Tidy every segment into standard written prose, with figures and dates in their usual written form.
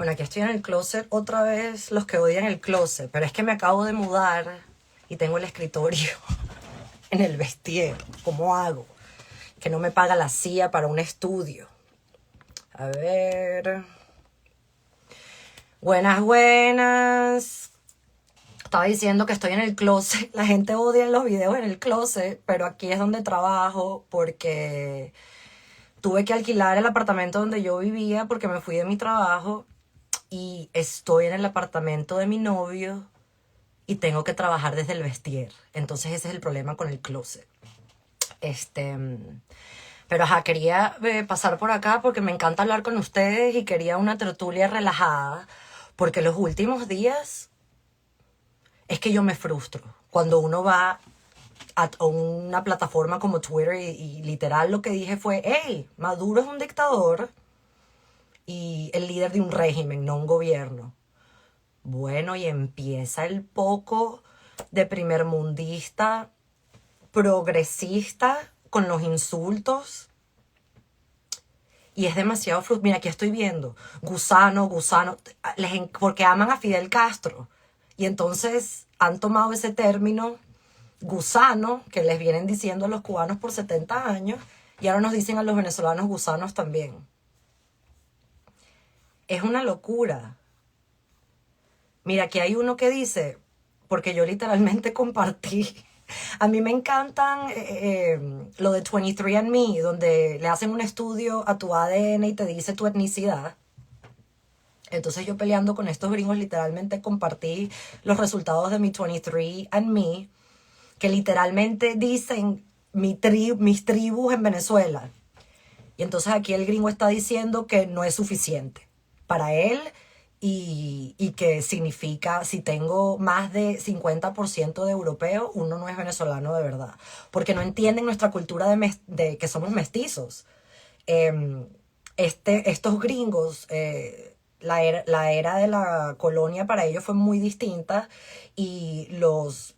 Bueno, aquí estoy en el closet otra vez, los que odian el closet, pero es que me acabo de mudar y tengo el escritorio en el vestier. ¿Cómo hago? Que no me paga la CIA para un estudio. A ver. Buenas, buenas. Estaba diciendo que estoy en el closet. La gente odia los videos en el closet, pero aquí es donde trabajo porque tuve que alquilar el apartamento donde yo vivía porque me fui de mi trabajo y estoy en el apartamento de mi novio y tengo que trabajar desde el vestier. Entonces ese es el problema con el closet. Pero ajá, quería pasar por acá porque me encanta hablar con ustedes y quería una tertulia relajada porque los últimos días es que yo me frustro. Cuando uno va a una plataforma como Twitter y literal lo que dije fue, hey, Maduro es un dictador y el líder de un régimen, no un gobierno. Bueno, y empieza el poco de primermundista, progresista, con los insultos. Y es demasiado frustrante. Mira, aquí estoy viendo, gusano, porque aman a Fidel Castro. Y entonces han tomado ese término, gusano, que les vienen diciendo a los cubanos por 70 años, y ahora nos dicen a los venezolanos gusanos también. Es una locura. Mira, aquí hay uno que dice, porque yo literalmente compartí, a mí me encantan lo de 23andMe, donde le hacen un estudio a tu ADN y te dice tu etnicidad. Entonces yo peleando con estos gringos literalmente compartí los resultados de mi 23andMe, que literalmente dicen mis tribus en Venezuela. Y entonces aquí el gringo está diciendo que no es suficiente para él y que significa, si tengo más de 50% de europeo, uno no es venezolano de verdad. Porque no entienden nuestra cultura de que somos mestizos. Estos gringos, la era de la colonia para ellos fue muy distinta y los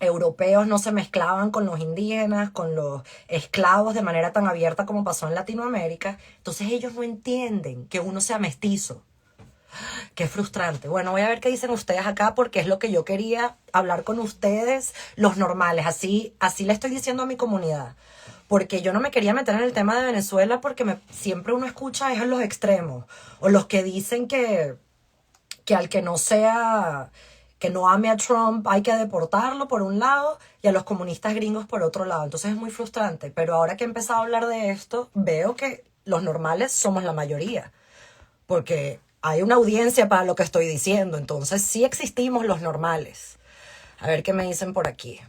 europeos no se mezclaban con los indígenas, con los esclavos de manera tan abierta como pasó en Latinoamérica. Entonces ellos no entienden que uno sea mestizo. Qué frustrante. Bueno, voy a ver qué dicen ustedes acá porque es lo que yo quería hablar con ustedes, los normales. Así le estoy diciendo a mi comunidad. Porque yo no me quería meter en el tema de Venezuela porque siempre uno escucha es los extremos. O los que dicen que al que no sea, que no ame a Trump hay que deportarlo por un lado y a los comunistas gringos por otro lado. Entonces es muy frustrante. Pero ahora que he empezado a hablar de esto, veo que los normales somos la mayoría. Porque hay una audiencia para lo que estoy diciendo. Entonces sí existimos los normales. A ver qué me dicen por aquí.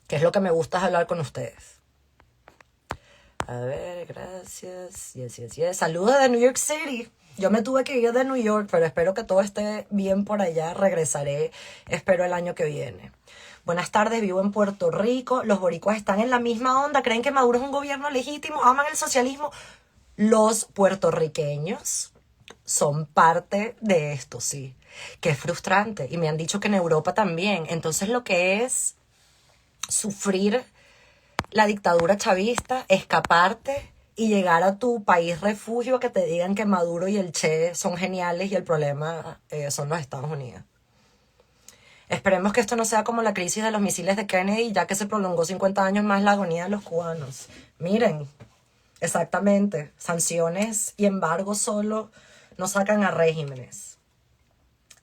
Que es lo que me gusta es hablar con ustedes. A ver, gracias. Yes. Saludos de New York City. Yo me tuve que ir de New York, pero espero que todo esté bien por allá. Regresaré, espero el año que viene. Buenas tardes, vivo en Puerto Rico. Los boricuas están en la misma onda. ¿Creen que Maduro es un gobierno legítimo? ¿Aman el socialismo? Los puertorriqueños son parte de esto, sí. Que es frustrante. Y me han dicho que en Europa también. Entonces lo que es sufrir la dictadura chavista, escaparte y llegar a tu país refugio, que te digan que Maduro y el Che son geniales y el problema son los Estados Unidos. Esperemos que esto no sea como la crisis de los misiles de Kennedy, ya que se prolongó 50 años más la agonía de los cubanos. Miren, exactamente, sanciones y embargos solo no sacan a regímenes.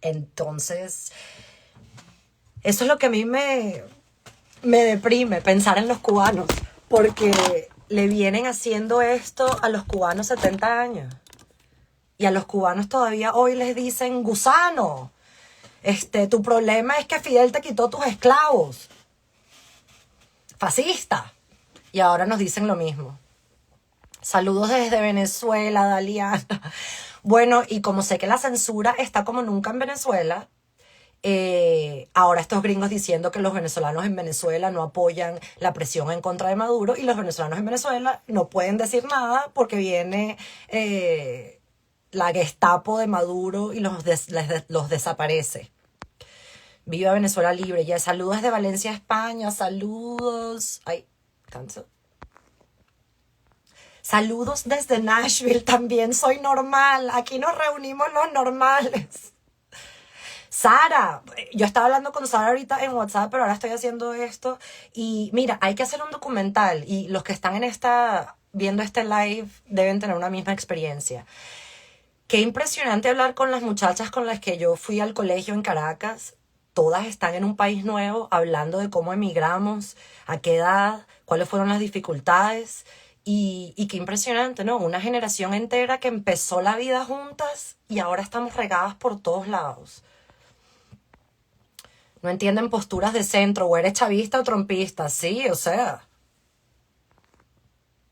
Entonces, eso es lo que a mí me deprime, pensar en los cubanos, porque le vienen haciendo esto a los cubanos 70 años. Y a los cubanos todavía hoy les dicen, gusano, tu problema es que Fidel te quitó tus esclavos. Fascista. Y ahora nos dicen lo mismo. Saludos desde Venezuela, Daliana. Bueno, y como sé que la censura está como nunca en Venezuela, ahora estos gringos diciendo que los venezolanos en Venezuela no apoyan la presión en contra de Maduro y los venezolanos en Venezuela no pueden decir nada porque viene la Gestapo de Maduro y los desaparece. Viva Venezuela libre. Ya, saludos desde Valencia, España. Saludos. Ay, canso. Saludos desde Nashville, también soy normal. Aquí nos reunimos los normales. Sara, yo estaba hablando con Sara ahorita en WhatsApp, pero ahora estoy haciendo esto. Y mira, hay que hacer un documental y los que están viendo este live deben tener una misma experiencia. Qué impresionante hablar con las muchachas con las que yo fui al colegio en Caracas. Todas están en un país nuevo, hablando de cómo emigramos, a qué edad, cuáles fueron las dificultades. Y qué impresionante, ¿no? Una generación entera que empezó la vida juntas y ahora estamos regadas por todos lados. No entienden posturas de centro, o eres chavista o trompista, sí, o sea.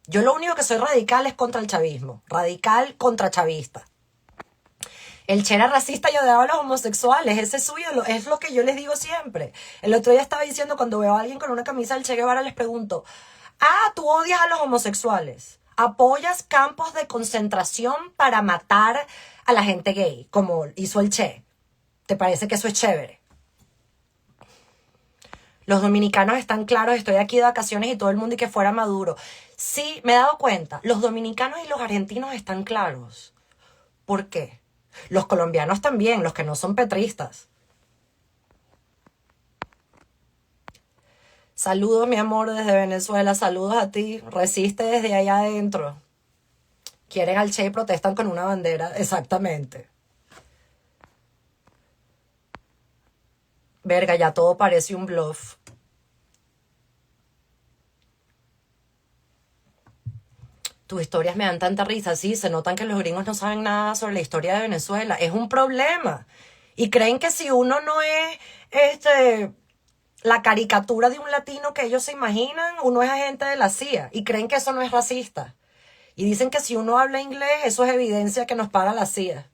Yo lo único que soy radical es contra el chavismo, radical contra chavista. El Che era racista y odiaba a los homosexuales, ese es suyo, es lo que yo les digo siempre. El otro día estaba diciendo, cuando veo a alguien con una camisa del Che Guevara, les pregunto, tú odias a los homosexuales, apoyas campos de concentración para matar a la gente gay, como hizo el Che. ¿Te parece que eso es chévere? Los dominicanos están claros, estoy aquí de vacaciones y todo el mundo y que fuera Maduro. Sí, me he dado cuenta, los dominicanos y los argentinos están claros. ¿Por qué? Los colombianos también, los que no son petristas. Saludos, mi amor, desde Venezuela. Saludos a ti. Resiste desde allá adentro. Quieren al Che y protestan con una bandera. Exactamente. Verga, ya todo parece un bluff. Tus historias me dan tanta risa, sí, se notan que los gringos no saben nada sobre la historia de Venezuela. Es un problema. Y creen que si uno no es la caricatura de un latino que ellos se imaginan, uno es agente de la CIA. Y creen que eso no es racista. Y dicen que si uno habla inglés, eso es evidencia que nos paga la CIA.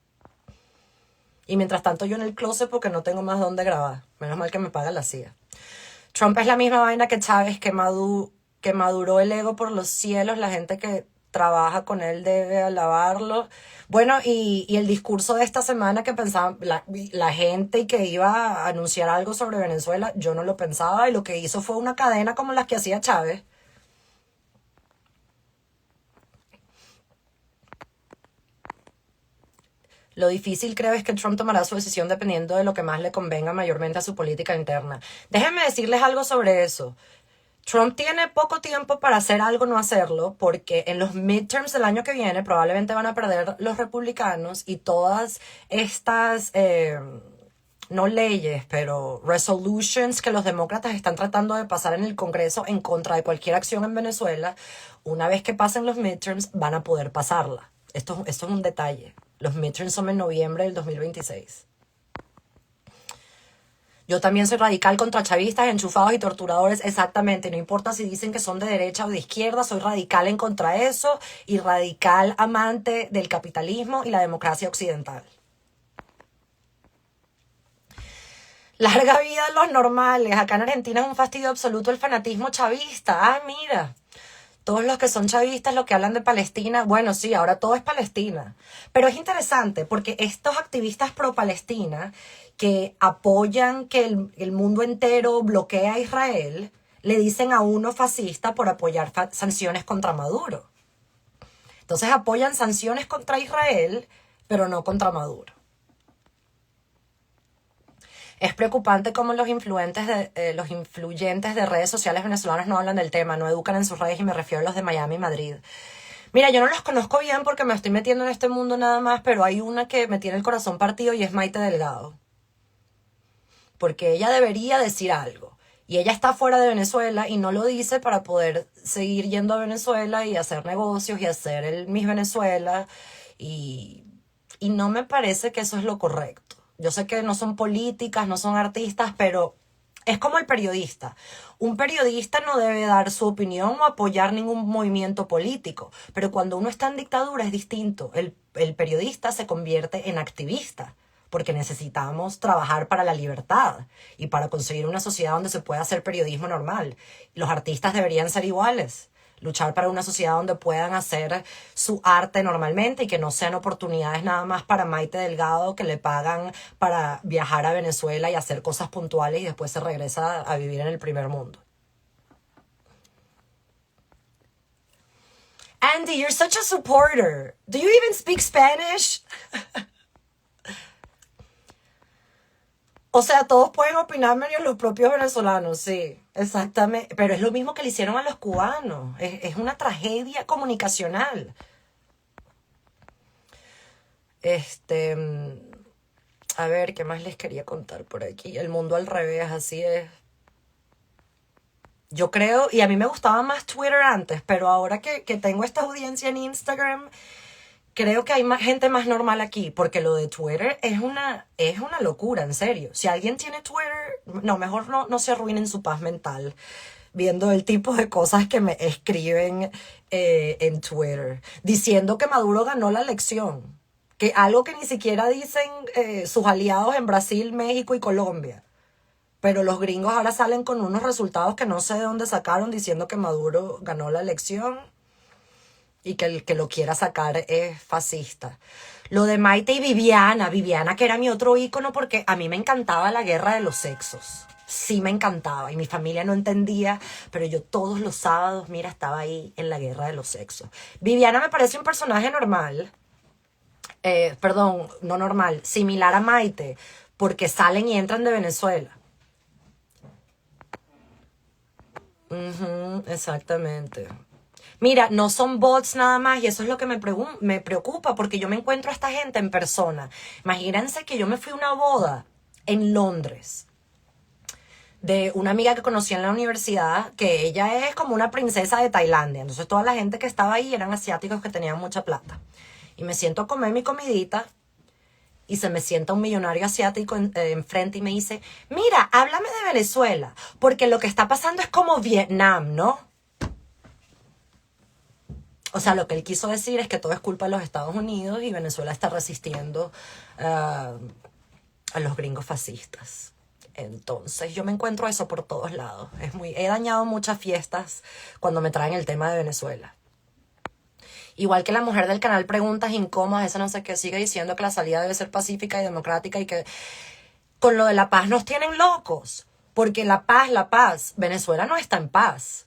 Y mientras tanto yo en el closet porque no tengo más dónde grabar. Menos mal que me paga la CIA. Trump es la misma vaina que Chávez, que maduró el ego por los cielos. La gente que trabaja con él debe alabarlo. Bueno, y el discurso de esta semana que pensaba la gente que iba a anunciar algo sobre Venezuela, yo no lo pensaba y lo que hizo fue una cadena como las que hacía Chávez. Lo difícil creo es que Trump tomará su decisión dependiendo de lo que más le convenga mayormente a su política interna. Déjenme decirles algo sobre eso. Trump tiene poco tiempo para hacer algo o no hacerlo, porque en los midterms del año que viene probablemente van a perder los republicanos y todas estas, no leyes, pero resolutions que los demócratas están tratando de pasar en el Congreso en contra de cualquier acción en Venezuela, una vez que pasen los midterms van a poder pasarla. Esto es un detalle. Los midterms son en noviembre del 2026. Yo también soy radical contra chavistas, enchufados y torturadores, exactamente. No importa si dicen que son de derecha o de izquierda, soy radical en contra de eso y radical amante del capitalismo y la democracia occidental. Larga vida a los normales. Acá en Argentina es un fastidio absoluto el fanatismo chavista. Mira. Todos los que son chavistas, los que hablan de Palestina, bueno, sí, ahora todo es Palestina. Pero es interesante porque estos activistas pro-Palestina que apoyan que el mundo entero bloquee a Israel, le dicen a uno fascista por apoyar sanciones contra Maduro. Entonces apoyan sanciones contra Israel, pero no contra Maduro. Es preocupante cómo los influyentes de redes sociales venezolanos no hablan del tema, no educan en sus redes y me refiero a los de Miami y Madrid. Mira, yo no los conozco bien porque me estoy metiendo en este mundo nada más, pero hay una que me tiene el corazón partido y es Maite Delgado. Porque ella debería decir algo. Y ella está fuera de Venezuela y no lo dice para poder seguir yendo a Venezuela y hacer negocios y hacer el Miss Venezuela. Y no me parece que eso es lo correcto. Yo sé que no son políticas, no son artistas, pero es como el periodista. Un periodista no debe dar su opinión o apoyar ningún movimiento político, pero cuando uno está en dictadura es distinto. El periodista se convierte en activista, porque necesitamos trabajar para la libertad y para conseguir una sociedad donde se pueda hacer periodismo normal. Los artistas deberían ser iguales. Luchar para una sociedad donde puedan hacer su arte normalmente y que no sean oportunidades nada más para Maite Delgado que le pagan para viajar a Venezuela y hacer cosas puntuales y después se regresa a vivir en el primer mundo. Andy, you're such a supporter. Do you even speak Spanish? O sea, todos pueden opinar menos los propios venezolanos, sí, exactamente. Pero es lo mismo que le hicieron a los cubanos. Es una tragedia comunicacional. A ver, ¿qué más les quería contar por aquí? El mundo al revés, así es. Yo creo, y a mí me gustaba más Twitter antes, pero ahora que tengo esta audiencia en Instagram, creo que hay más gente más normal aquí, porque lo de Twitter es una locura, en serio. Si alguien tiene Twitter, no, mejor no se arruinen su paz mental viendo el tipo de cosas que me escriben en Twitter, diciendo que Maduro ganó la elección, que algo que ni siquiera dicen sus aliados en Brasil, México y Colombia. Pero los gringos ahora salen con unos resultados que no sé de dónde sacaron diciendo que Maduro ganó la elección y que el que lo quiera sacar es fascista. Lo de Maite y Viviana que era mi otro ícono porque a mí me encantaba la guerra de los sexos. Sí me encantaba y mi familia no entendía, pero yo todos los sábados, mira, estaba ahí en la guerra de los sexos. Viviana me parece un personaje normal, perdón, no normal, similar a Maite, porque salen y entran de Venezuela. Exactamente. Mira, no son bots nada más y eso es lo que me preocupa porque yo me encuentro a esta gente en persona. Imagínense que yo me fui a una boda en Londres de una amiga que conocí en la universidad, que ella es como una princesa de Tailandia. Entonces toda la gente que estaba ahí eran asiáticos que tenían mucha plata. Y me siento a comer mi comidita y se me sienta un millonario asiático enfrente y me dice, mira, háblame de Venezuela, porque lo que está pasando es como Vietnam, ¿no? O sea, lo que él quiso decir es que todo es culpa de los Estados Unidos y Venezuela está resistiendo a los gringos fascistas. Entonces yo me encuentro eso por todos lados. He dañado muchas fiestas cuando me traen el tema de Venezuela. Igual que la mujer del canal Preguntas Incómodas, esa no sé qué, sigue diciendo que la salida debe ser pacífica y democrática y que con lo de la paz nos tienen locos. Porque la paz, Venezuela no está en paz.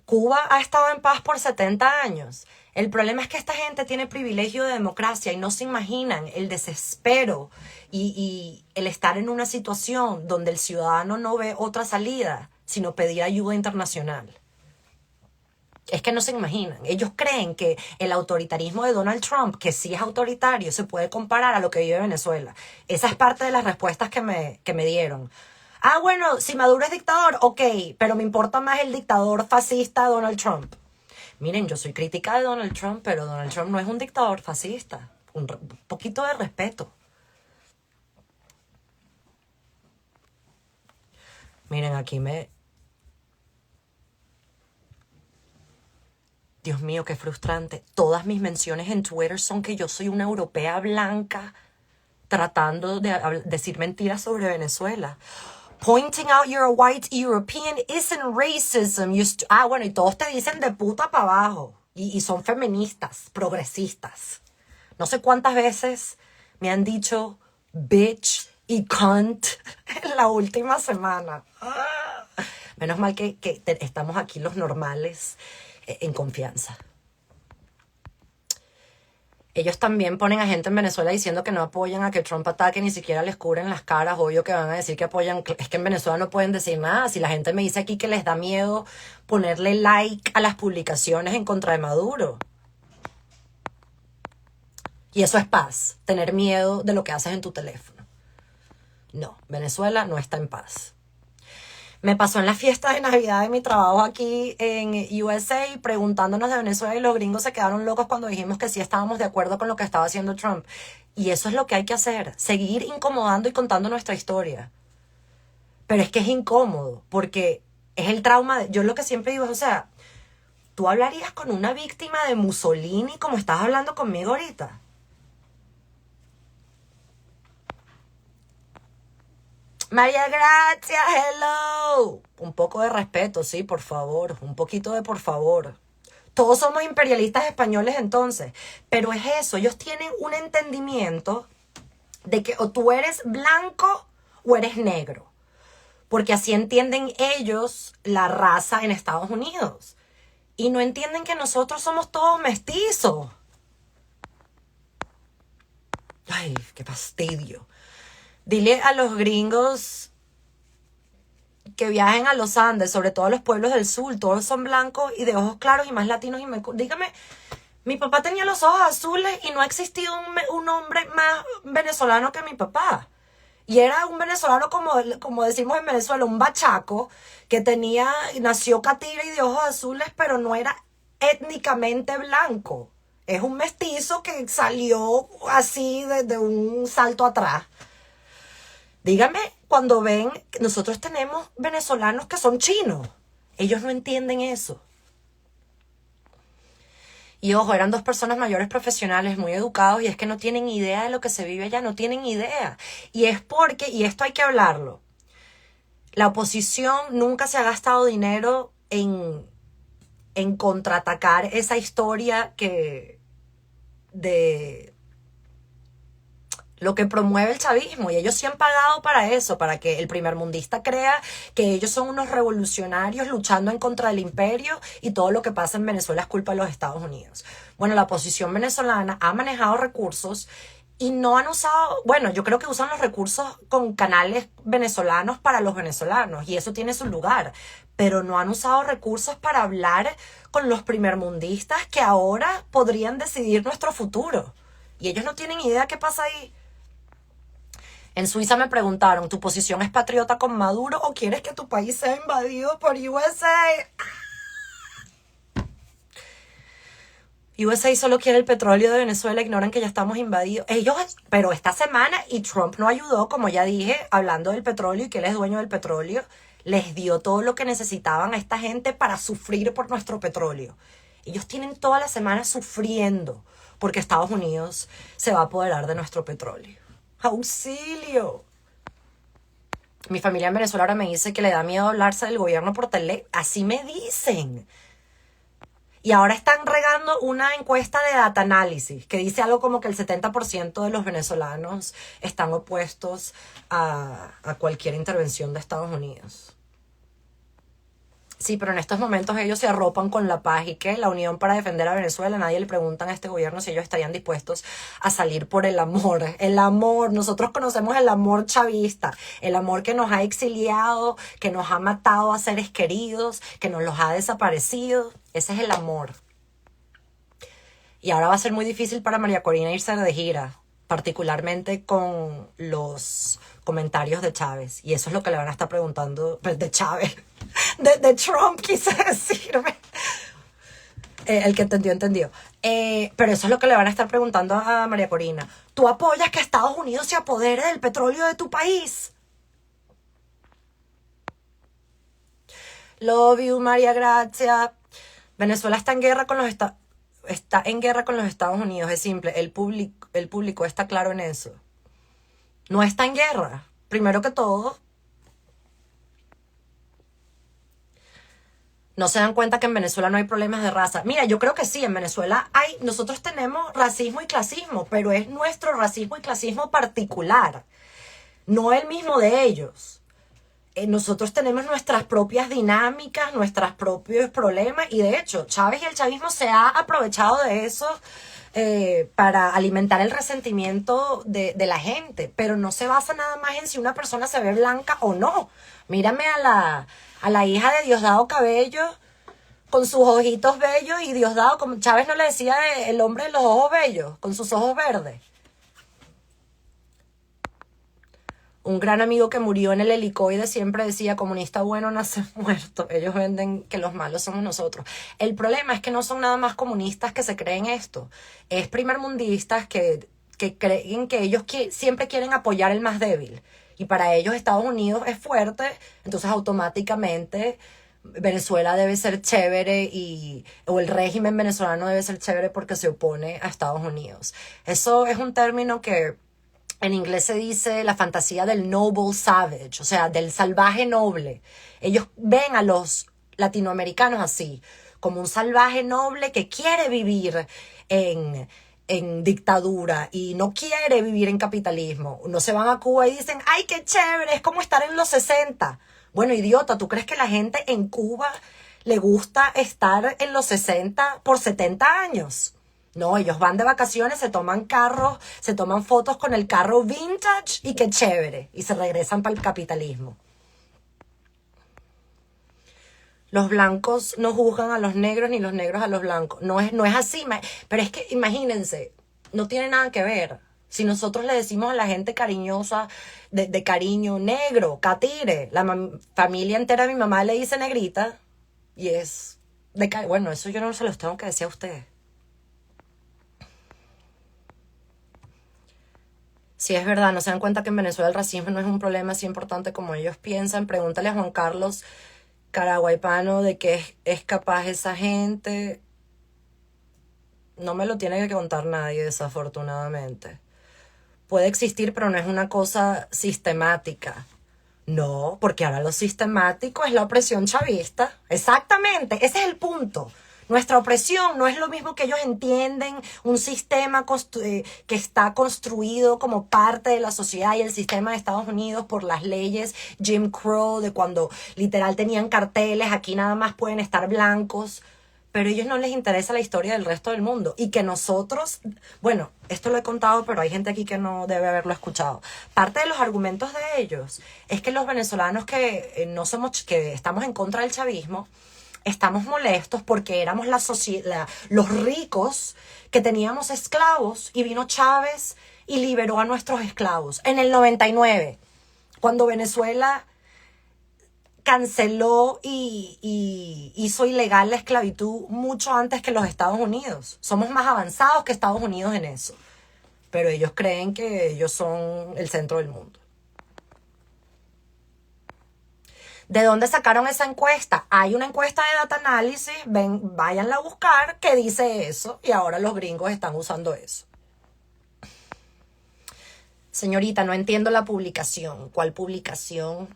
Cuba ha estado en paz por 70 años. El problema es que esta gente tiene privilegio de democracia y no se imaginan el desespero y el estar en una situación donde el ciudadano no ve otra salida, sino pedir ayuda internacional. Es que no se imaginan. Ellos creen que el autoritarismo de Donald Trump, que sí es autoritario, se puede comparar a lo que vive Venezuela. Esa es parte de las respuestas que me dieron. Ah, bueno, si Maduro es dictador, ok, pero me importa más el dictador fascista Donald Trump. Miren, yo soy crítica de Donald Trump, pero Donald Trump no es un dictador fascista. Un poquito de respeto. Miren, Dios mío, qué frustrante. Todas mis menciones en Twitter son que yo soy una europea blanca tratando de decir mentiras sobre Venezuela. Pointing out you're a white European isn't racism. Bueno, y todos te dicen de puta para abajo. Y son feministas, progresistas. No sé cuántas veces me han dicho bitch y cunt en la última semana. Menos mal que estamos aquí los normales en confianza. Ellos también ponen a gente en Venezuela diciendo que no apoyan a que Trump ataque, ni siquiera les cubren las caras. Obvio que van a decir que apoyan. Es que en Venezuela no pueden decir nada. Si la gente me dice aquí que les da miedo ponerle like a las publicaciones en contra de Maduro. Y eso es paz, tener miedo de lo que haces en tu teléfono. No, Venezuela no está en paz. Me pasó en la fiesta de Navidad de mi trabajo aquí en USA preguntándonos de Venezuela y los gringos se quedaron locos cuando dijimos que sí estábamos de acuerdo con lo que estaba haciendo Trump. Y eso es lo que hay que hacer, seguir incomodando y contando nuestra historia. Pero es que es incómodo porque es el trauma. Yo lo que siempre digo es, o sea, ¿tú hablarías con una víctima de Mussolini como estás hablando conmigo ahorita? María Gracia, hello. Un poco de respeto, sí, por favor. Un poquito de por favor. Todos somos imperialistas españoles entonces. Pero es eso, ellos tienen un entendimiento de que o tú eres blanco o eres negro. Porque así entienden ellos la raza en Estados Unidos. Y no entienden que nosotros somos todos mestizos. Ay, qué fastidio. Dile a los gringos que viajen a los Andes, sobre todo a los pueblos del sur, todos son blancos y de ojos claros y más latinos. Dígame, mi papá tenía los ojos azules y no ha existido un hombre más venezolano que mi papá. Y era un venezolano, como decimos en Venezuela, un bachaco, que nació catira y de ojos azules, pero no era étnicamente blanco. Es un mestizo que salió así de un salto atrás. Dígame, cuando ven, nosotros tenemos venezolanos que son chinos. Ellos no entienden eso. Y ojo, eran dos personas mayores profesionales, muy educados, y es que no tienen idea de lo que se vive allá, no tienen idea. Y es porque, y esto hay que hablarlo, la oposición nunca se ha gastado dinero en contraatacar esa historia de lo que promueve el chavismo, y ellos sí han pagado para eso, para que el primermundista crea que ellos son unos revolucionarios luchando en contra del imperio y todo lo que pasa en Venezuela es culpa de los Estados Unidos. Bueno, la oposición venezolana ha manejado recursos y no han usado, bueno, yo creo que usan los recursos con canales venezolanos para los venezolanos y eso tiene su lugar, pero no han usado recursos para hablar con los primermundistas que ahora podrían decidir nuestro futuro. Y ellos no tienen idea qué pasa ahí. En Suiza me preguntaron, ¿tu posición es patriota con Maduro o quieres que tu país sea invadido por USA? USA solo quiere el petróleo de Venezuela, ignoran que ya estamos invadidos. Pero esta semana, y Trump no ayudó, como ya dije, hablando del petróleo y que él es dueño del petróleo, les dio todo lo que necesitaban a esta gente para sufrir por nuestro petróleo. Ellos tienen toda la semana sufriendo porque Estados Unidos se va a apoderar de nuestro petróleo. ¡Auxilio! Mi familia en Venezuela ahora me dice que le da miedo hablarse del gobierno por tele. Así me dicen. Y ahora están regando una encuesta de data análisis que dice algo como que el 70% de los venezolanos están opuestos a cualquier intervención de Estados Unidos. Sí, pero en estos momentos ellos se arropan con la paz y que la unión para defender a Venezuela. Nadie le preguntan a este gobierno si ellos estarían dispuestos a salir por el amor. El amor, nosotros conocemos el amor chavista, el amor que nos ha exiliado, que nos ha matado a seres queridos, que nos los ha desaparecido. Ese es el amor. Y ahora va a ser muy difícil para María Corina irse de gira, particularmente con los comentarios de Chávez. Y eso es lo que le van a estar preguntando, pues, de Chávez, de Trump, quise decirme. El que entendió, entendió. Pero eso es lo que le van a estar preguntando a María Corina. ¿Tú apoyas que Estados Unidos se apodere del petróleo de tu país? Love you, María Gracia. Venezuela está en guerra con los Estados Unidos, es simple, el público está claro en eso. No está en guerra. Primero que todo, no se dan cuenta que en Venezuela no hay problemas de raza. Mira, yo creo que sí, en Venezuela nosotros tenemos racismo y clasismo, pero es nuestro racismo y clasismo particular, no el mismo de ellos. Nosotros tenemos nuestras propias dinámicas, nuestros propios problemas, y de hecho, Chávez y el chavismo se ha aprovechado de eso para alimentar el resentimiento de la gente, pero no se basa nada más en si una persona se ve blanca o no. Mírame a la hija de Diosdado Cabello con sus ojitos bellos, y Diosdado, como Chávez no le decía el hombre de los ojos bellos, con sus ojos verdes. Un gran amigo que murió en el helicoide siempre decía, comunista bueno nace muerto. Ellos venden que los malos somos nosotros. El problema es que no son nada más comunistas que se creen esto. Es primermundistas que creen que ellos siempre quieren apoyar el más débil. Y para ellos Estados Unidos es fuerte, entonces automáticamente Venezuela debe ser chévere o el régimen venezolano debe ser chévere porque se opone a Estados Unidos. Eso es un término que en inglés se dice la fantasía del noble savage, o sea, del salvaje noble. Ellos ven a los latinoamericanos así, como un salvaje noble que quiere vivir en dictadura y no quiere vivir en capitalismo. No se van a Cuba y dicen, ¡ay, qué chévere! Es como estar en los 60. Bueno, idiota, ¿tú crees que la gente en Cuba le gusta estar en los 60 por 70 años. No, ellos van de vacaciones, se toman carros, se toman fotos con el carro vintage y qué chévere. Y se regresan para el capitalismo. Los blancos no juzgan a los negros ni los negros a los blancos. No es así. Pero es que imagínense, no tiene nada que ver. Si nosotros le decimos a la gente cariñosa, de cariño, negro, catire, la familia entera de mi mamá le dice negrita, y es bueno, eso yo no se los tengo que decir a ustedes. Si es verdad, no se dan cuenta que en Venezuela el racismo no es un problema así importante como ellos piensan. Pregúntale a Juan Carlos Caraguaypano de qué es capaz esa gente. No me lo tiene que contar nadie, desafortunadamente. Puede existir, pero no es una cosa sistemática. No, porque ahora lo sistemático es la opresión chavista. Exactamente, ese es el punto. Nuestra opresión no es lo mismo que ellos entienden, un sistema que está construido como parte de la sociedad y el sistema de Estados Unidos por las leyes Jim Crow, de cuando literal tenían carteles, aquí nada más pueden estar blancos, pero a ellos no les interesa la historia del resto del mundo. Y que nosotros, bueno, esto lo he contado, pero hay gente aquí que no debe haberlo escuchado. Parte de los argumentos de ellos es que los venezolanos que estamos en contra del chavismo, estamos molestos porque éramos la sociedad, los ricos que teníamos esclavos, y vino Chávez y liberó a nuestros esclavos en el 99, cuando Venezuela canceló y hizo ilegal la esclavitud mucho antes que los Estados Unidos. Somos más avanzados que Estados Unidos en eso, pero ellos creen que ellos son el centro del mundo. ¿De dónde sacaron esa encuesta? Hay una encuesta de Data Analysis, váyanla a buscar, que dice eso, y ahora los gringos están usando eso. Señorita, no entiendo la publicación. ¿Cuál publicación?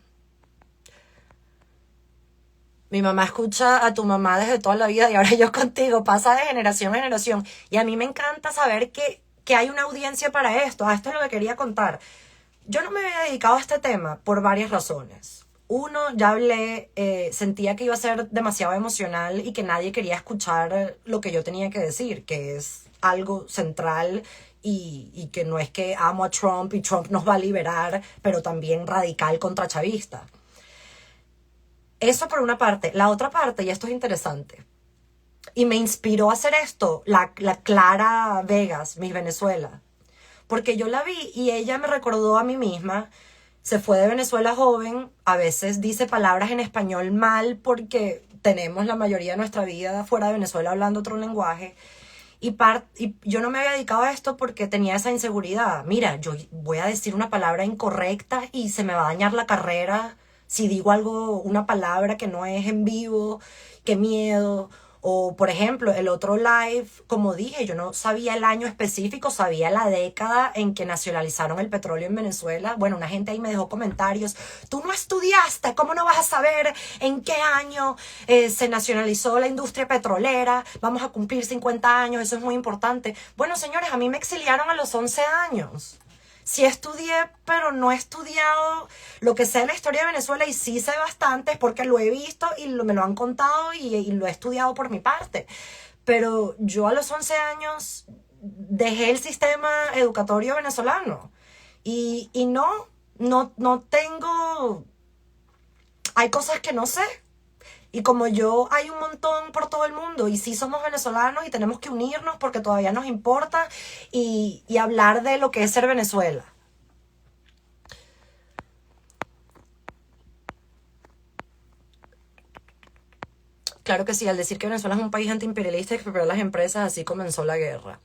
Mi mamá escucha a tu mamá desde toda la vida y ahora yo contigo, pasa de generación a generación. Y a mí me encanta saber que hay una audiencia para esto. Esto es lo que quería contar. Yo no me había dedicado a este tema por varias razones. Uno, ya hablé, sentía que iba a ser demasiado emocional y que nadie quería escuchar lo que yo tenía que decir, que es algo central y que no es que amo a Trump y Trump nos va a liberar, pero también radical contrachavista. Eso por una parte. La otra parte, y esto es interesante, y me inspiró a hacer esto, la Clara Vegas, Miss Venezuela, porque yo la vi y ella me recordó a mí misma. Se fue de Venezuela joven, a veces dice palabras en español mal porque tenemos la mayoría de nuestra vida fuera de Venezuela hablando otro lenguaje. Y yo no me había dedicado a esto porque tenía esa inseguridad. Mira, yo voy a decir una palabra incorrecta y se me va a dañar la carrera si digo una palabra que no es en vivo, qué miedo. O, por ejemplo, el otro live, como dije, yo no sabía el año específico, sabía la década en que nacionalizaron el petróleo en Venezuela. Bueno, una gente ahí me dejó comentarios. Tú no estudiaste, ¿cómo no vas a saber en qué año se nacionalizó la industria petrolera? Vamos a cumplir 50 años, eso es muy importante. Bueno, señores, a mí me exiliaron a los 11 años. Sí estudié, pero no he estudiado lo que sé de la historia de Venezuela, y sí sé bastante porque lo he visto y me lo han contado y lo he estudiado por mi parte. Pero yo a los 11 años dejé el sistema educatorio venezolano y no tengo... Hay cosas que no sé. Y como yo, hay un montón por todo el mundo y sí somos venezolanos y tenemos que unirnos porque todavía nos importa y hablar de lo que es ser Venezuela. Claro que sí, al decir que Venezuela es un país antiimperialista que preparó las empresas, así comenzó la guerra.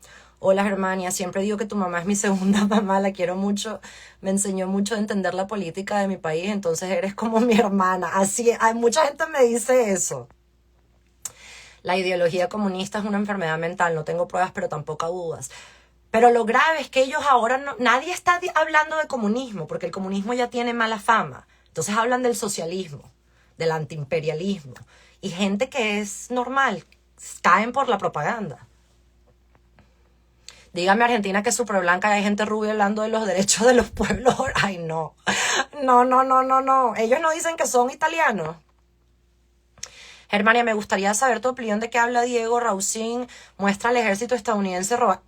Hola Germania, siempre digo que tu mamá es mi segunda mamá, la quiero mucho, me enseñó mucho a entender la política de mi país, entonces eres como mi hermana. Así, hay mucha gente me dice eso. La ideología comunista es una enfermedad mental, no tengo pruebas, pero tampoco dudas. Pero lo grave es que ellos ahora, nadie está hablando de comunismo, porque el comunismo ya tiene mala fama. Entonces hablan del socialismo, del antiimperialismo. Y gente que es normal, caen por la propaganda. Dígame Argentina que es súper blanca y hay gente rubia hablando de los derechos de los pueblos. Ay, no. No. Ellos no dicen que son italianos. Germania, me gustaría saber tu opinión de qué habla Diego Rausín. Muestra al ejército estadounidense robar.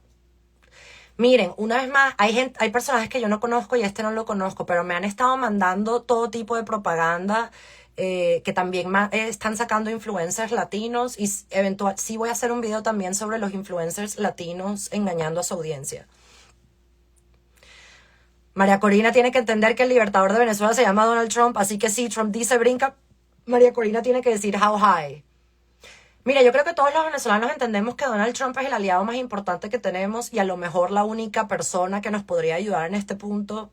Miren, una vez más, hay personajes que yo no conozco y este no lo conozco, pero me han estado mandando todo tipo de propaganda que también están sacando influencers latinos y eventual sí voy a hacer un video también sobre los influencers latinos engañando a su audiencia. María Corina tiene que entender que el libertador de Venezuela se llama Donald Trump, así que si Trump dice brinca, María Corina tiene que decir how high. Mira, yo creo que todos los venezolanos entendemos que Donald Trump es el aliado más importante que tenemos y a lo mejor la única persona que nos podría ayudar en este punto.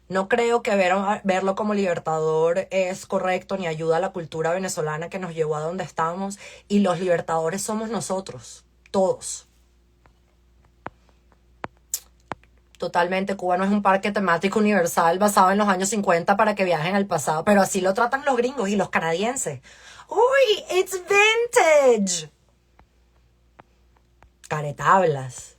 No creo que verlo como libertador es correcto ni ayuda a la cultura venezolana que nos llevó a donde estamos. Y los libertadores somos nosotros, todos. Totalmente, Cuba no es un parque temático universal basado en los años 50 para que viajen al pasado, pero así lo tratan los gringos y los canadienses. ¡Uy! ¡It's vintage! Caretablas.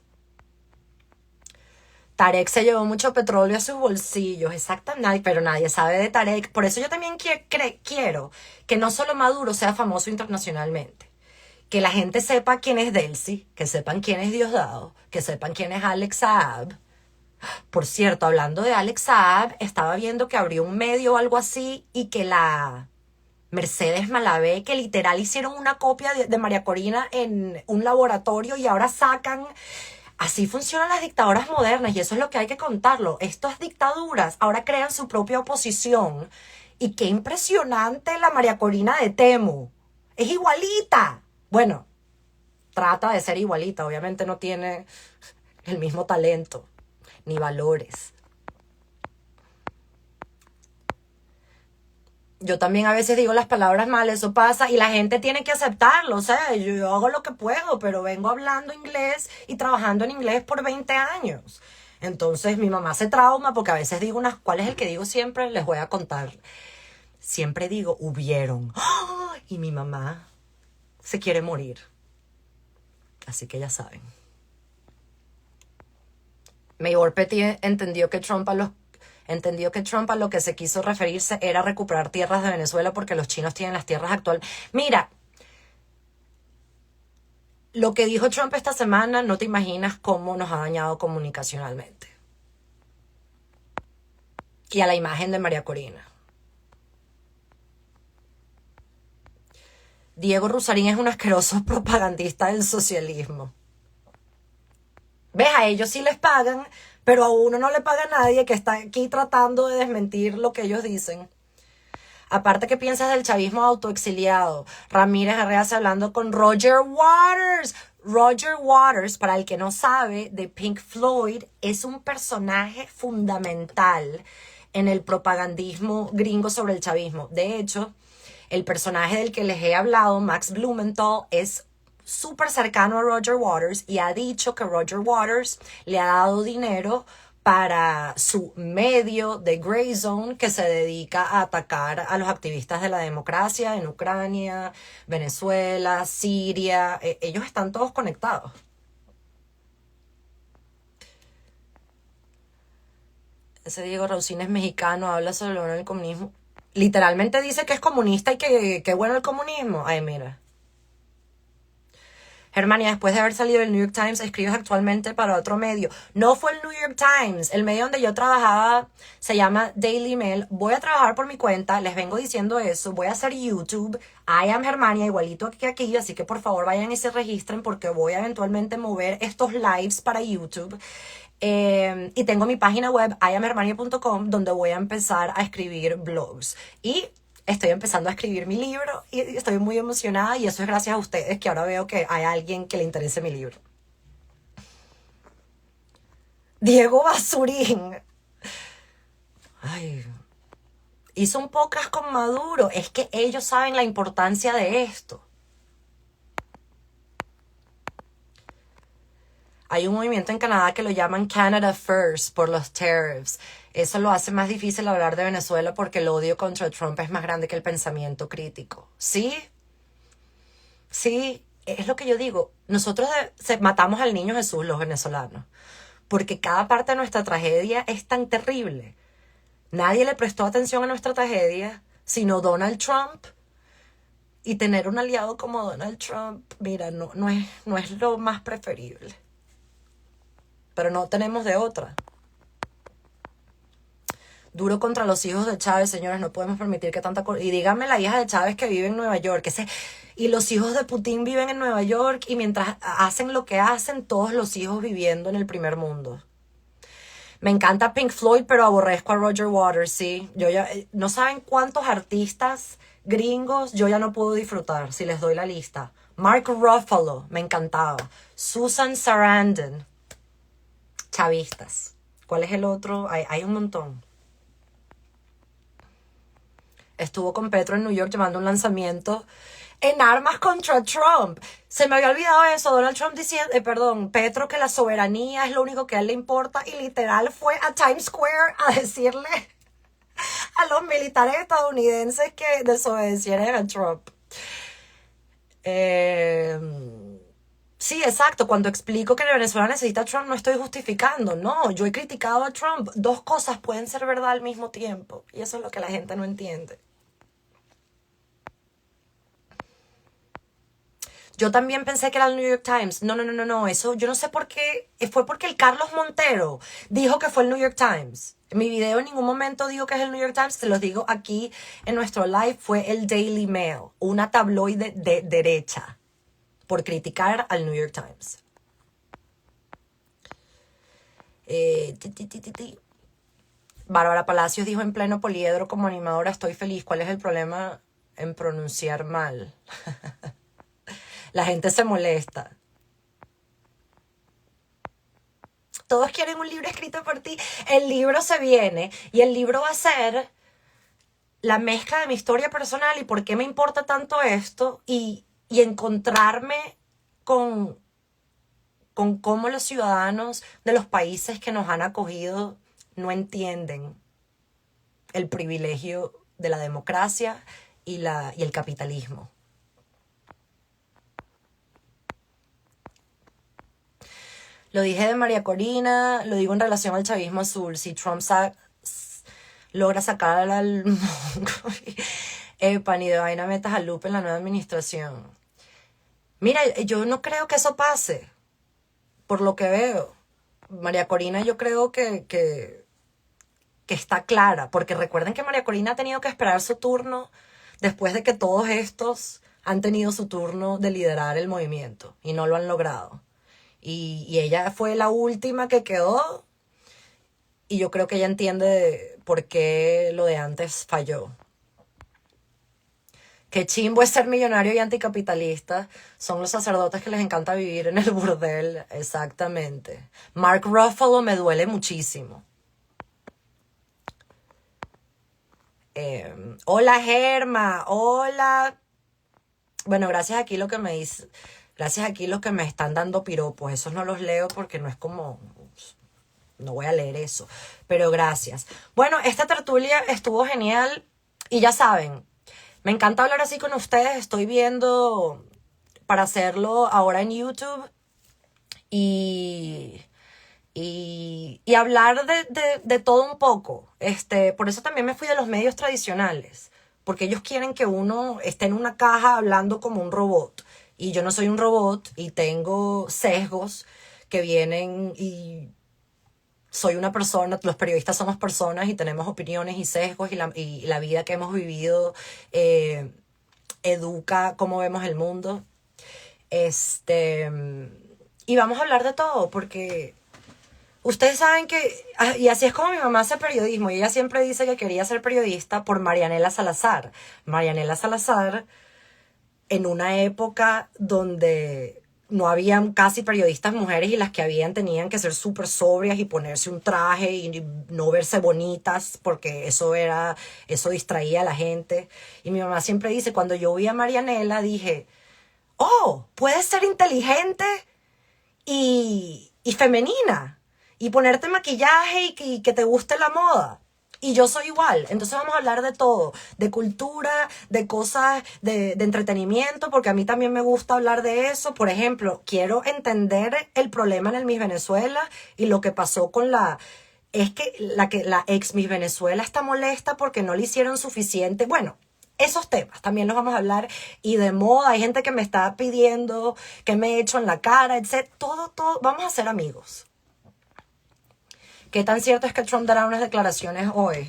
Tarek se llevó mucho petróleo a sus bolsillos, exactamente, pero nadie sabe de Tarek. Por eso yo también quiero que no solo Maduro sea famoso internacionalmente, que la gente sepa quién es Delcy, que sepan quién es Diosdado, que sepan quién es Alex Saab. Por cierto, hablando de Alex Saab, estaba viendo que abrió un medio o algo así y que la Mercedes Malavé, que literal hicieron una copia de María Corina en un laboratorio y ahora sacan. Así funcionan las dictaduras modernas y eso es lo que hay que contarlo. Estas dictaduras ahora crean su propia oposición. Y qué impresionante la María Corina de Temu. Es igualita. Bueno, trata de ser igualita. Obviamente no tiene el mismo talento ni valores. Yo también a veces digo las palabras mal, eso pasa y la gente tiene que aceptarlo, o sea, yo hago lo que puedo, pero vengo hablando inglés y trabajando en inglés por 20 años. Entonces mi mamá se trauma porque a veces digo ¿cuál es el que digo siempre? Les voy a contar. Siempre digo, hubieron. ¡Oh! Y mi mamá se quiere morir. Así que ya saben. Mayor Petit entendió que Trump a lo que se quiso referirse era recuperar tierras de Venezuela porque los chinos tienen las tierras actuales. Mira, lo que dijo Trump esta semana no te imaginas cómo nos ha dañado comunicacionalmente. Y a la imagen de María Corina. Diego Rusarín es un asqueroso propagandista del socialismo. ¿Ves? A ellos sí les pagan, pero a uno no le paga nadie que está aquí tratando de desmentir lo que ellos dicen. Aparte, ¿qué piensas del chavismo autoexiliado? Ramírez Arreaza hablando con Roger Waters. Roger Waters, para el que no sabe, de Pink Floyd, es un personaje fundamental en el propagandismo gringo sobre el chavismo. De hecho, el personaje del que les he hablado, Max Blumenthal, es súper cercano a Roger Waters y ha dicho que Roger Waters le ha dado dinero para su medio de Grey Zone que se dedica a atacar a los activistas de la democracia en Ucrania, Venezuela, Siria. Ellos están todos conectados. Ese Diego Rausín es mexicano, habla sobre lo bueno del comunismo. Literalmente dice que es comunista y que bueno el comunismo. Ay, mira. Germania, después de haber salido del New York Times, escribes actualmente para otro medio. No fue el New York Times. El medio donde yo trabajaba se llama Daily Mail. Voy a trabajar por mi cuenta. Les vengo diciendo eso. Voy a hacer YouTube. I am Germania, igualito que aquí. Así que por favor vayan y se registren porque voy a eventualmente mover estos lives para YouTube. Y tengo mi página web, iamgermania.com, donde voy a empezar a escribir blogs. Y estoy empezando a escribir mi libro y estoy muy emocionada y eso es gracias a ustedes que ahora veo que hay alguien que le interese mi libro. Diego Basurín. Ay, hizo un podcast con Maduro. Es que ellos saben la importancia de esto. Hay un movimiento en Canadá que lo llaman Canada First por los tariffs. Eso lo hace más difícil hablar de Venezuela porque el odio contra Trump es más grande que el pensamiento crítico. ¿Sí? Sí, es lo que yo digo. Nosotros matamos al niño Jesús, los venezolanos, porque cada parte de nuestra tragedia es tan terrible. Nadie le prestó atención a nuestra tragedia, sino Donald Trump. Y tener un aliado como Donald Trump, mira, no es lo más preferible. Pero no tenemos de otra. Duro contra los hijos de Chávez, señores, no podemos permitir que tanta... Y díganme la hija de Chávez que vive en Nueva York, y los hijos de Putin viven en Nueva York, y mientras hacen lo que hacen, todos los hijos viviendo en el primer mundo. Me encanta Pink Floyd, pero aborrezco a Roger Waters, sí. Yo ya, no saben cuántos artistas gringos yo ya no puedo disfrutar, si les doy la lista. Mark Ruffalo, me encantaba. Susan Sarandon, chavistas. ¿Cuál es el otro? Hay un montón. Estuvo con Petro en New York llevando un lanzamiento en armas contra Trump. Se me había olvidado eso. Donald Trump diciendo, Petro, que la soberanía es lo único que a él le importa, y literal fue a Times Square a decirle a los militares estadounidenses que desobedecieran a Trump. Sí, exacto. Cuando explico que Venezuela necesita a Trump, no estoy justificando. No, yo he criticado a Trump. Dos cosas pueden ser verdad al mismo tiempo. Y eso es lo que la gente no entiende. Yo también pensé que era el New York Times. No. Eso yo no sé por qué. Fue porque el Carlos Montero dijo que fue el New York Times. En mi video en ningún momento digo que es el New York Times. Se los digo aquí en nuestro live. Fue el Daily Mail, una tabloide de derecha, por criticar al New York Times. Bárbara Palacios dijo en pleno poliedro como animadora: estoy feliz. ¿Cuál es el problema en pronunciar mal? La gente se molesta. Todos quieren un libro escrito por ti. El libro se viene, y el libro va a ser la mezcla de mi historia personal y por qué me importa tanto esto, y encontrarme con cómo los ciudadanos de los países que nos han acogido no entienden el privilegio de la democracia y el capitalismo. Lo dije de María Corina, lo digo en relación al chavismo azul. Si Trump logra sacar al epa, ni de vaina metas a Lupe en la nueva administración. Mira, yo no creo que eso pase, por lo que veo. María Corina yo creo que está clara, porque recuerden que María Corina ha tenido que esperar su turno después de que todos estos han tenido su turno de liderar el movimiento y no lo han logrado. Y ella fue la última que quedó, y yo creo que ella entiende por qué lo de antes falló. Qué chimbo es ser millonario y anticapitalista. Son los sacerdotes que les encanta vivir en el burdel. Exactamente. Mark Ruffalo me duele muchísimo. Hola Germa, hola. Bueno, gracias aquí lo que me dice. Gracias aquí los que me están dando piropos. Esos no los leo porque no es como... No voy a leer eso. Pero gracias. Bueno, esta tertulia estuvo genial. Y ya saben, me encanta hablar así con ustedes. Estoy viendo para hacerlo ahora en YouTube. Y hablar de todo un poco. Por eso también me fui de los medios tradicionales. Porque ellos quieren que uno esté en una caja hablando como un robot. Y yo no soy un robot y tengo sesgos que vienen, y soy una persona. Los periodistas somos personas y tenemos opiniones y sesgos, y la vida que hemos vivido educa cómo vemos el mundo. Y vamos a hablar de todo porque ustedes saben que, y así es como mi mamá hace periodismo, y ella siempre dice que quería ser periodista por Marianela Salazar. Marianela Salazar, en una época donde no habían casi periodistas mujeres, y las que habían tenían que ser súper sobrias y ponerse un traje y no verse bonitas porque eso distraía a la gente. Y mi mamá siempre dice, cuando yo vi a Marianela dije, oh, puedes ser inteligente y femenina y ponerte maquillaje y que te guste la moda. Y yo soy igual. Entonces vamos a hablar de todo, de cultura, de cosas, de entretenimiento, porque a mí también me gusta hablar de eso. Por ejemplo, quiero entender el problema en el Miss Venezuela y lo que pasó con es que la ex Miss Venezuela está molesta porque no le hicieron suficiente. Bueno, esos temas también los vamos a hablar. Y de moda, hay gente que me está pidiendo que me echo en la cara, etc. Todo, vamos a ser amigos. ¿Qué tan cierto es que Trump dará unas declaraciones hoy?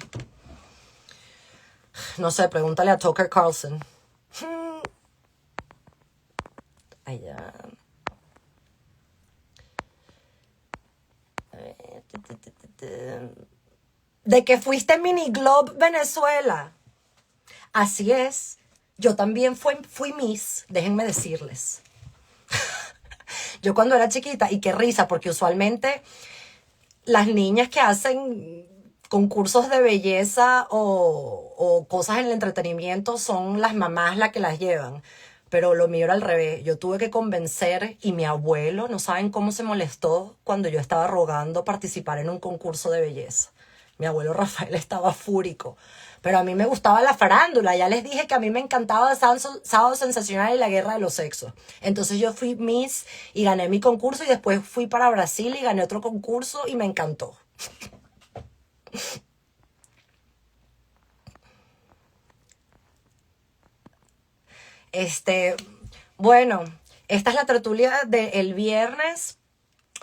No sé, pregúntale a Tucker Carlson. Allá. De que fuiste Mini Globe Venezuela. Así es. Yo también fui Miss, déjenme decirles. Yo cuando era chiquita, y qué risa, porque usualmente las niñas que hacen concursos de belleza o cosas en el entretenimiento son las mamás las que las llevan. Pero lo mío era al revés. Yo tuve que convencer y mi abuelo, no saben cómo se molestó cuando yo estaba rogando participar en un concurso de belleza. Mi abuelo Rafael estaba fúrico. Pero a mí me gustaba la farándula. Ya les dije que a mí me encantaba Sábado Sensacional y la Guerra de los Sexos. Entonces yo fui Miss y gané mi concurso y después fui para Brasil y gané otro concurso y me encantó. Bueno, esta es la tertulia del viernes.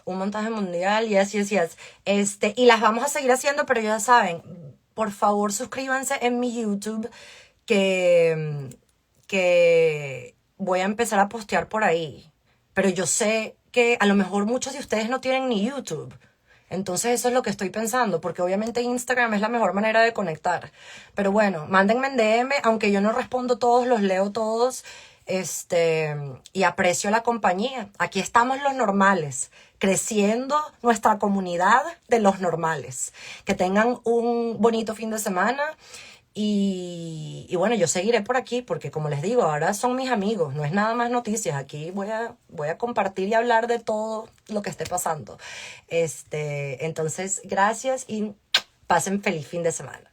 Un montaje mundial, yes. Y las vamos a seguir haciendo, pero ya saben, por favor suscríbanse en mi YouTube que voy a empezar a postear por ahí. Pero yo sé que a lo mejor muchos de ustedes no tienen ni YouTube. Entonces eso es lo que estoy pensando, porque obviamente Instagram es la mejor manera de conectar. Pero bueno, mándenme en DM, aunque yo no respondo todos, los leo todos. Y aprecio la compañía. Aquí estamos los normales, creciendo nuestra comunidad de los normales. Que tengan un bonito fin de semana. Y bueno, yo seguiré por aquí porque como les digo, ahora son mis amigos, no es nada más noticias. Aquí voy a compartir y hablar de todo lo que esté pasando. Entonces, gracias y pasen feliz fin de semana.